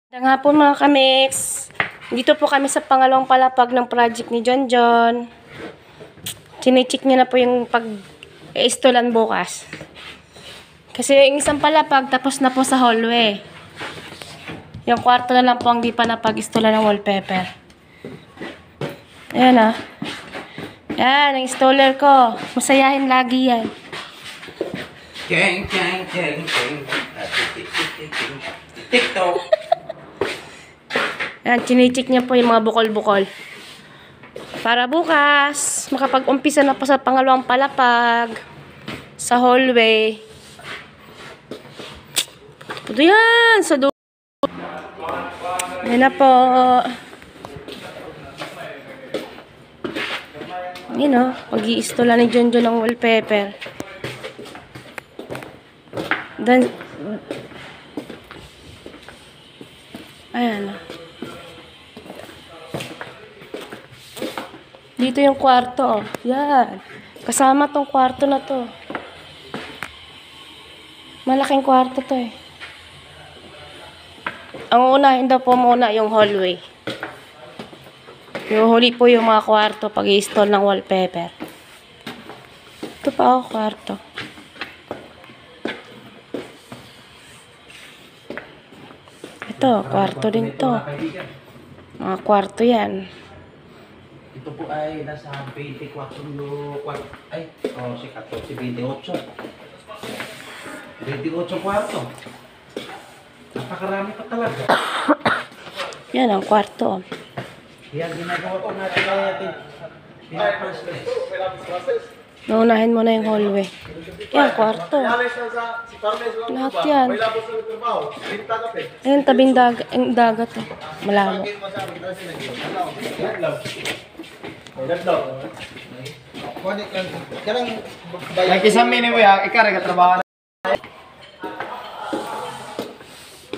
Magandang hapon mga kamix. Dito po kami sa pangalawang palapag ng project ni John John. Chine-check niya na po yung pag-instalan bukas. Kasi yung isang palapag tapos na po sa hallway. Yung kwarto na lang po ang di pa napag-instalan ng wallpaper. Ayan ah. Yan, ang installer ko. Masayahin lagi yan. Keng, keng, keng, keng. TikTok. Yan, chine-check niya po yung mga bukol-bukol. Para bukas, makapag-umpisa na po sa pangalawang palapag. Sa hallway. Ito yan, sa dulo. Yan na po. Yan o, pag-i-installa ni John John ng wallpaper. Then, ayan o. Dito yung kwarto, oh. Yan. Kasama tong kwarto na to. Malaking kwarto to eh. Ang unahin daw po muna yung hallway. Yung huli po yung mga kwarto pag i-install ng wallpaper. Ito pa ako kwarto. Ito, kwarto din to. Mga kwarto yan. Ito po ay nasa 24 ay, si 14, 28. 28 kwarto. Napakarami pa talaga. Yan ang kwarto. Yan, ginagawa ko natin natin. Pinapastress. Naunahin mo na yung hallway. Yan, kwarto. Lahat yan. Ayun, tabing dagat eh. Malabo. May kisame ni mo ya, ikarga trabaho.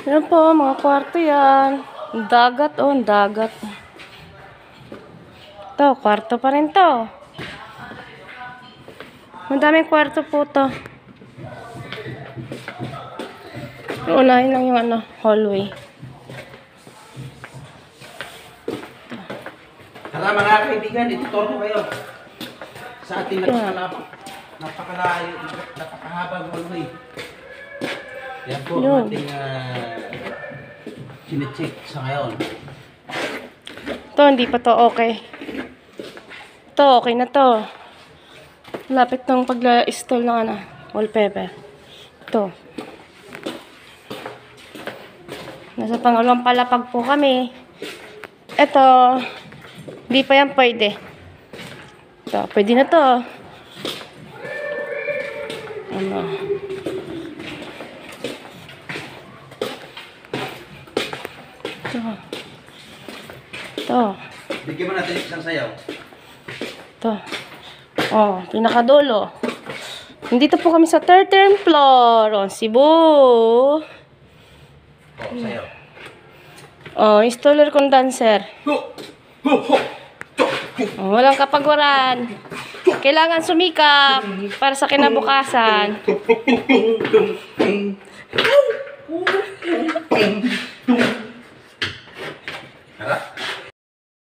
Yan po, mga kwarto yan. Dagat, oh, dagat. Ito, kwarto pa rin to. Madaming kwarto po to. Unahin lang yung hallway. Tara mga kaibigan, ituturo ko kayo sa ating napakalayo, napakahabang hallway. Yan po ang ating chine-check sa ngayon. Ito, hindi pa to okay. Ito, okay na to. Lapit ng pag-install ng wallpaper. Ito. Nasa pangalawang palapag po kami. Ito, hindi pa yan pwede. Ito, pwede na to. Ano? Ito. Ito. Bigyan mo natin isang sayaw. Ito. Oh, pinakadulo. Nandito po kami sa 13th floor. Oh, Cebu. Sayaw. Oh, installer kong dancer. Oh, walang kapagwaran. Kailangan sumikap para sa kinabukasan.